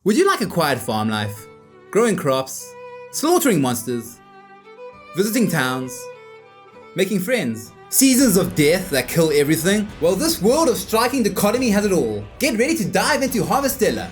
Would you like a quiet farm life? Growing crops, slaughtering monsters, visiting towns, making friends, seasons of death that kill everything? Well, this world of striking dichotomy has it all. Get ready to dive into Harvestella.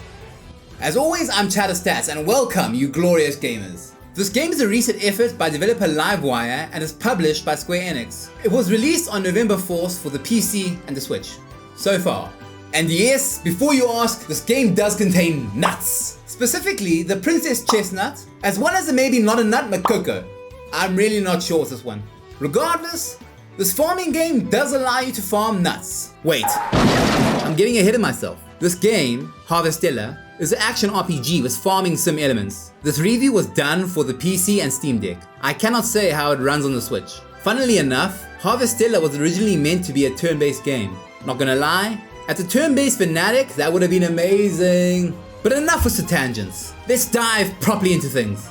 As always, I'm Stats and welcome, you glorious gamers. This game is a recent effort by developer Livewire and is published by Square Enix. It was released on November 4th for the PC and the Switch. So far. And yes, before you ask, this game does contain nuts. Specifically, the Princess Chestnut, as well as the maybe not a nut Makoko. I'm really not sure with this one. Regardless, this farming game does allow you to farm nuts. Wait, I'm getting ahead of myself. This game, Harvestella, is an action RPG with farming sim elements. This review was done for the PC and Steam Deck. I cannot say how it runs on the Switch. Funnily enough, Harvestella was originally meant to be a turn-based game. Not gonna lie, as a turn-based fanatic, that would have been amazing. But enough with the tangents. Let's dive properly into things.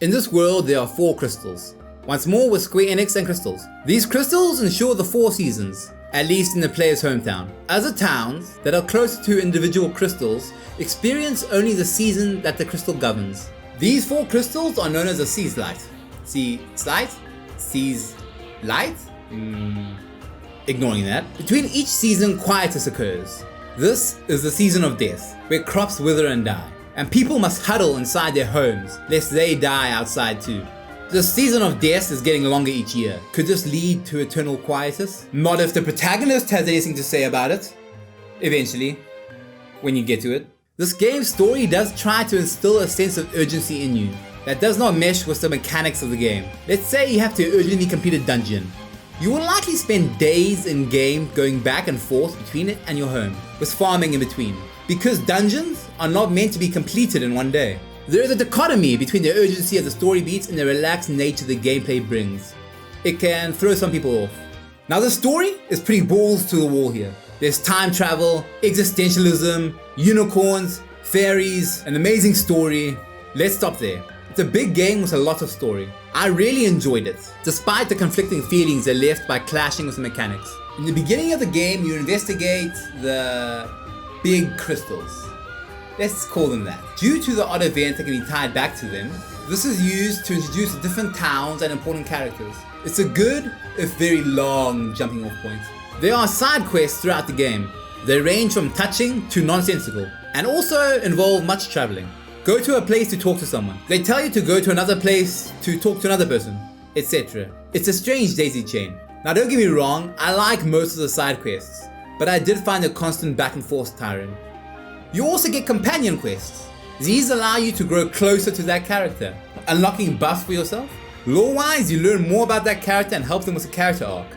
In this world, there are 4 crystals. Once more with Square Enix and crystals. These crystals ensure the 4 seasons, at least in the player's hometown. Other towns that are closer to individual crystals experience only the season that the crystal governs. These 4 crystals are known as a Seas Light. Seas Light? Ignoring that. Between each season, Quietus occurs. This is the season of death, where crops wither and die, and people must huddle inside their homes, lest they die outside too. The season of death is getting longer each year. Could this lead to eternal quietus? Not if the protagonist has anything to say about it. Eventually, when you get to it. This game's story does try to instill a sense of urgency in you that does not mesh with the mechanics of the game. Let's say you have to urgently complete a dungeon. You will likely spend days in game going back and forth between it and your home, with farming in between, because dungeons are not meant to be completed in one day. There is a dichotomy between the urgency of the story beats and the relaxed nature the gameplay brings. It can throw some people off. Now the story is pretty balls to the wall here. There's time travel, existentialism, unicorns, fairies, an amazing story. Let's stop there. It's a big game with a lot of story. I really enjoyed it, despite the conflicting feelings they're left by clashing with the mechanics. In the beginning of the game, you investigate the big crystals. Let's call them that. Due to the odd events that can be tied back to them, this is used to introduce different towns and important characters. It's a good, if very long, jumping off point. There are side quests throughout the game. They range from touching to nonsensical, and also involve much traveling. Go to a place to talk to someone. They tell you to go to another place to talk to another person, etc. It's a strange daisy chain. Now don't get me wrong, I like most of the side quests, but I did find the constant back and forth tiring. You also get companion quests. These allow you to grow closer to that character, unlocking buffs for yourself. Lore-wise, you learn more about that character and help them with a character arc.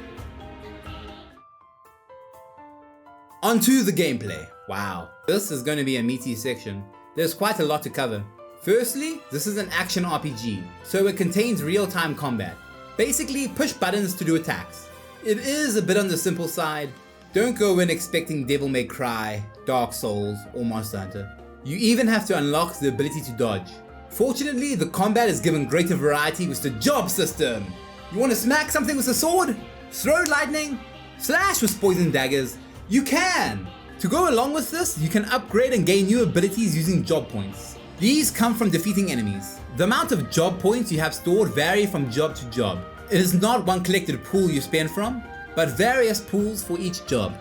Onto the gameplay. Wow, this is going to be a meaty section. There's quite a lot to cover. Firstly, this is an action RPG, so it contains real-time combat. Basically, push buttons to do attacks. It is a bit on the simple side. Don't go in expecting Devil May Cry, Dark Souls, or Monster Hunter. You even have to unlock the ability to dodge. Fortunately, the combat is given greater variety with the job system. You want to smack something with a sword? Throw lightning? Slash with poison daggers? You can! To go along with this, you can upgrade and gain new abilities using job points. These come from defeating enemies. The amount of job points you have stored vary from job to job. It is not one collected pool you spend from, but various pools for each job.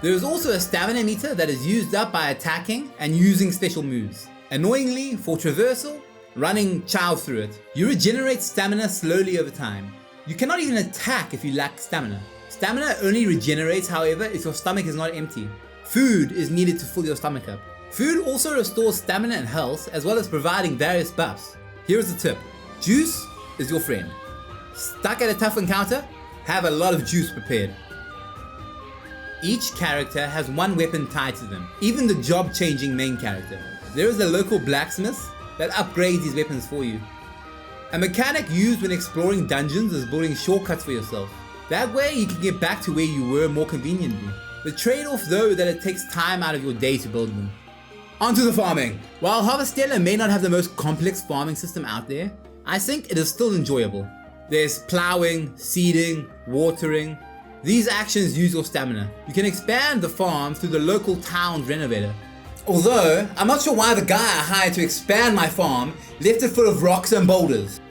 There is also a stamina meter that is used up by attacking and using special moves. Annoyingly, for traversal, running chow through it, you regenerate stamina slowly over time. You cannot even attack if you lack stamina. Stamina only regenerates, however, if your stomach is not empty. Food is needed to fill your stomach up. Food also restores stamina and health, as well as providing various buffs. Here's the tip. Juice is your friend. Stuck at a tough encounter? Have a lot of juice prepared. Each character has one weapon tied to them, even the job-changing main character. There is a local blacksmith that upgrades these weapons for you. A mechanic used when exploring dungeons is building shortcuts for yourself. That way you can get back to where you were more conveniently. The trade-off though is that it takes time out of your day to build them. Onto the farming. While Harvestella may not have the most complex farming system out there, I think it is still enjoyable. There's plowing, seeding, watering. These actions use your stamina. You can expand the farm through the local town's renovator. Although, I'm not sure why the guy I hired to expand my farm left it full of rocks and boulders.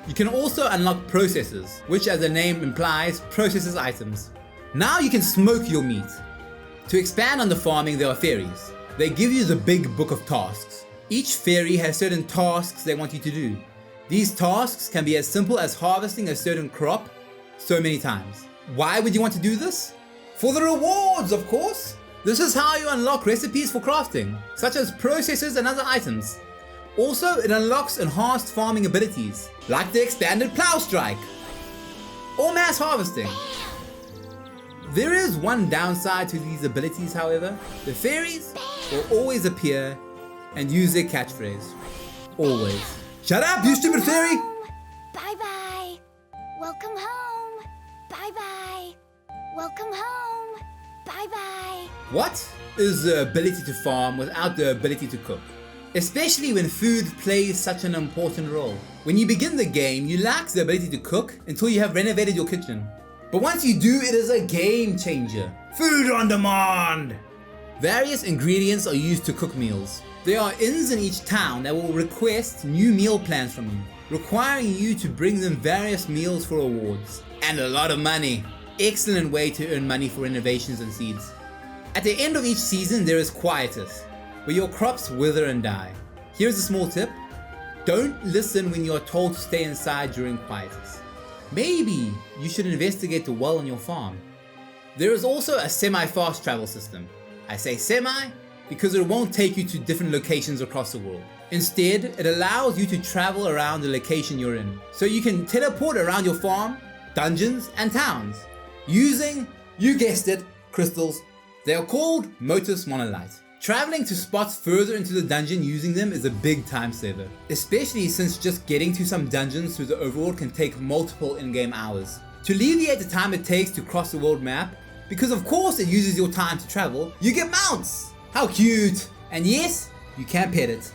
You can also unlock processors, which as the name implies, processes items. Now you can smoke your meat. To expand on the farming, there are fairies. They give you the big book of tasks. Each fairy has certain tasks they want you to do. These tasks can be as simple as harvesting a certain crop so many times. Why would you want to do this? For the rewards, of course! This is how you unlock recipes for crafting, such as processors and other items. Also, it unlocks enhanced farming abilities, like the expanded plow strike, or mass harvesting. There is one downside to these abilities, however. The fairies will always appear and use their catchphrase. Always. Shut up, you stupid fairy! Bye bye. Welcome home. Bye bye. Welcome home. Bye bye. What is the ability to farm without the ability to cook? Especially when food plays such an important role. When you begin the game, you lack the ability to cook until you have renovated your kitchen. But once you do, it is a game changer. Food on demand! Various ingredients are used to cook meals. There are inns in each town that will request new meal plans from you, requiring you to bring them various meals for rewards. And a lot of money. Excellent way to earn money for innovations and seeds. At the end of each season, there is Quietus, where your crops wither and die. Here's a small tip. Don't listen when you are told to stay inside during Quietus. Maybe you should investigate the well on your farm. There is also a semi-fast travel system. I say semi because it won't take you to different locations across the world. Instead, it allows you to travel around the location you're in. So you can teleport around your farm, dungeons, and towns using, you guessed it, crystals. They are called Motus Monolite. Traveling to spots further into the dungeon using them is a big time saver, especially since just getting to some dungeons through the overworld can take multiple in-game hours. To alleviate the time it takes to cross the world map, because of course it uses your time to travel, you get mounts! How cute! And yes, you can pet it.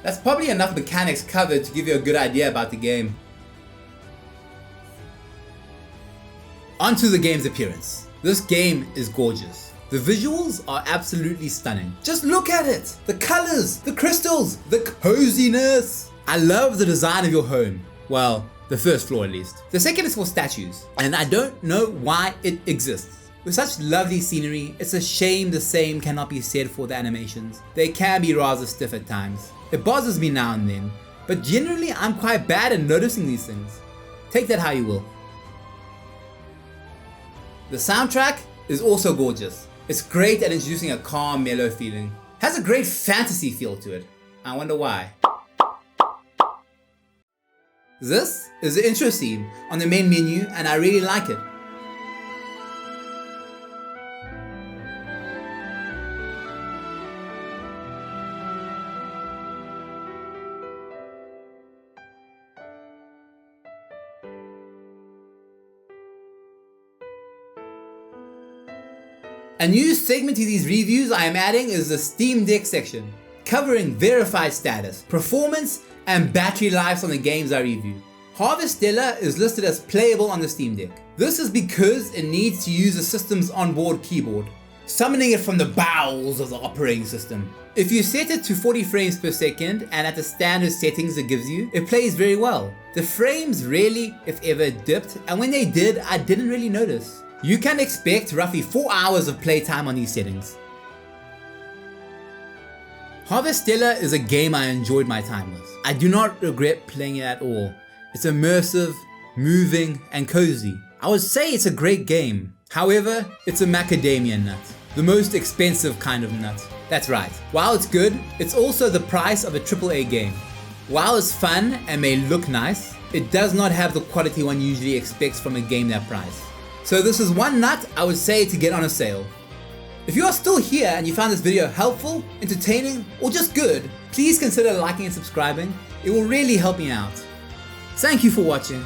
That's probably enough mechanics covered to give you a good idea about the game. Onto the game's appearance. This game is gorgeous. The visuals are absolutely stunning. Just look at it! The colors, the crystals, the coziness! I love the design of your home. Well, the first floor at least. The second is for statues, and I don't know why it exists. With such lovely scenery, it's a shame the same cannot be said for the animations. They can be rather stiff at times. It bothers me now and then, but generally I'm quite bad at noticing these things. Take that how you will. The soundtrack is also gorgeous. It's great at introducing a calm, mellow feeling. Has a great fantasy feel to it. I wonder why. This is the intro scene on the main menu and I really like it. A new segment to these reviews I am adding is the SteamDeck section, covering verified status, performance, and battery lives on the games I review. Harvestella is listed as playable on the Steam Deck. This is because it needs to use the system's onboard keyboard, summoning it from the bowels of the operating system. If you set it to 40 frames per second and at the standard settings it gives you, it plays very well. The frames rarely, if ever, dipped, and when they did, I didn't really notice. You can expect roughly 4 hours of playtime on these settings. Harvestella is a game I enjoyed my time with. I do not regret playing it at all. It's immersive, moving, and cozy. I would say it's a great game. However, it's a macadamia nut. The most expensive kind of nut. That's right. While it's good, it's also the price of a AAA game. While it's fun and may look nice, it does not have the quality one usually expects from a game that price. So this is one nut I would say to get on a sale. If you are still here and you found this video helpful, entertaining, or just good, please consider liking and subscribing. It will really help me out. Thank you for watching.